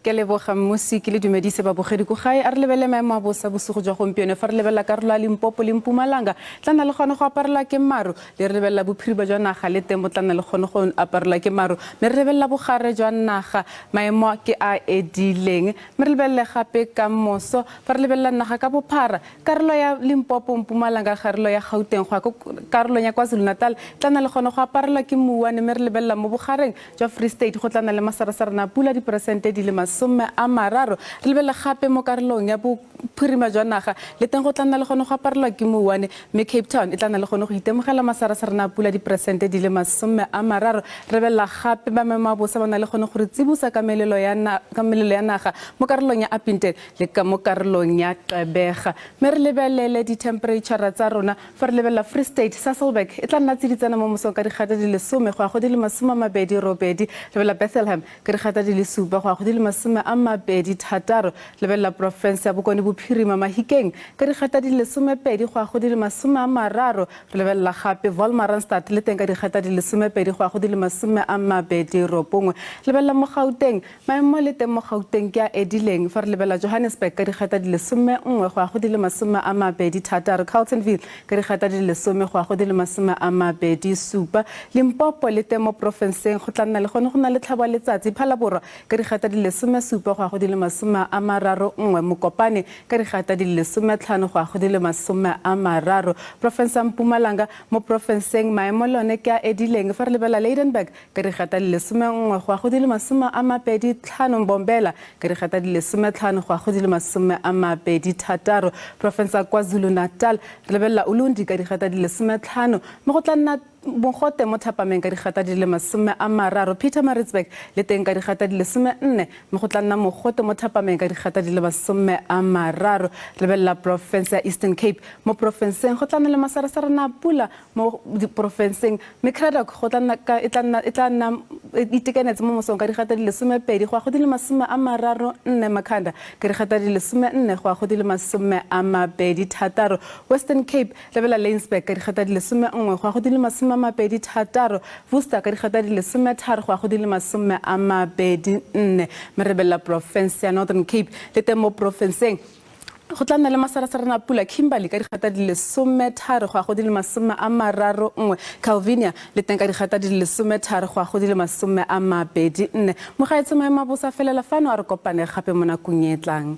ke leboga mmusiki le dumedise babogedi ko gae a re lebele maemo a bosa bosigo jwa gompieno fa re lebelela karolo ya Limpopo le Mpumalanga tla nna le gone go aparelwa ke maru le re lebelela bophirima jwa naga le teng bo tla nna le gone go aparelwa ke maru mme re lebelela bogare jwa naga maemo ke a edileng mme re lebelele gape ka moso fa re lebelela naga ka bophara karolo ya Limpopo Mpumalanga karolo ya Gauteng go ko karolo ya KwaZulu-Natal tla nna le gone go aparelwa ke mouane mme re lebelela mo bogareng jwa Free State go tla nna le masarasara na pula diperesente di le 30 re lebelela gape mo karolong ya bophirima jwa naga le teng go tla nna le gone go aparelwa ke mouane mme Cape Town e tla nna le gone go itemogela masarasara na pula diperesente di le 30 re lebelela gape ba maemo a bosa ba na le gone gore tsibusa ka melelo ya naga mo karolong ya Upington le ka mo karolong ya Gqeberha mme re lebelele di-temperature tsa rona fa re lebelela Free State Sasolburg e tla nna tsiditsana mo mosong ka digata di le 10 go ya go di le 28 lebelela Bethlehem ka digata di le 7 go ya go di le 26 lebelela province ya Bokone Bophirima Mahikeng ka digata di le 12 go ya go di le 30 re lebelela gape Wolmaranstad le teng ka digata di le 12 go ya go di le 29 lebelela mo Gauteng maemo le teng mo Gauteng ke a edileng fa re lebelela Johannesburg ka digata di le 11 go ya go di le 26 Carletonville ka digata di le 10 go ya go di le 27 Limpopo le teng mo provinceng go tla nna le gone go na le tlhabo letsatsi Phalaborwa ka digata di le 17 go ya go di le 31 Mokopane ka digata di le 15 go ya go di le 30 province ya Mpumalanga mo provinceng maemo lone ke a edileng fa re lebelela Lydenburg ka digata di le 11 go ya go di le 25 Mbombela ka digata di le 15 go ya go di le 26 province ya KwaZulu-Natal re lebelela Ulundi ka digata di le 15 mo go tla nna mogote mo Thapameng ka digata di le 30 Pietermaritzburg le teng ka digata di le 14 mo go tla nna mogote mo Thapameng ka digata di le 30 lebelela province ya Eastern Cape mo provinceng go tla nna le masarasara na pula mo provinceng Cradock go tla nna itekanetse mo mosong ka digata di le 12 go ya go di le 34 Makhanda ka digata di le 14 go ya go di le 26 Western Cape lebelela Laingsburg ka digata di le 11 go ya go di le 26 Worcester ka digata di le 13 go ya go di le 24 me rebella province ya Northern Cape le teng mo provinceng go tla nna le masarasara na pula Kimberley ka digata di le 13 go ya go di le 31 Calvinia le teng ka digata di le 13 go ya go di le 24 mo gaetse maemo a bosa felela fano a re kopane gape mo nakong e tlang.